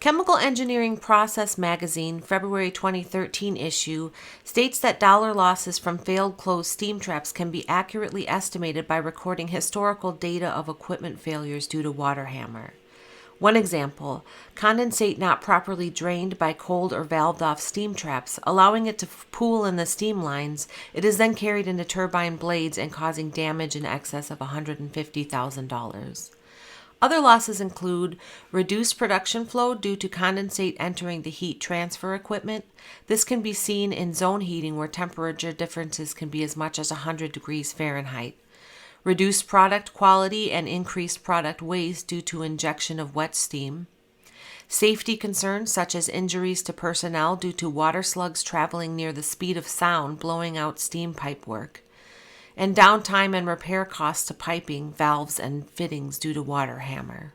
Chemical Engineering Process Magazine, February 2013 issue, states that dollar losses from failed closed steam traps can be accurately estimated by recording historical data of equipment failures due to water hammer. One example, condensate not properly drained by cold or valved off steam traps, allowing it to pool in the steam lines. It is then carried into turbine blades and causing damage in excess of $150,000. Other losses include reduced production flow due to condensate entering the heat transfer equipment. This can be seen in zone heating where temperature differences can be as much as 100 degrees Fahrenheit. Reduced product quality and increased product waste due to injection of wet steam. Safety concerns such as injuries to personnel due to water slugs traveling near the speed of sound blowing out steam pipe work. And downtime and repair costs to piping, valves, and fittings due to water hammer.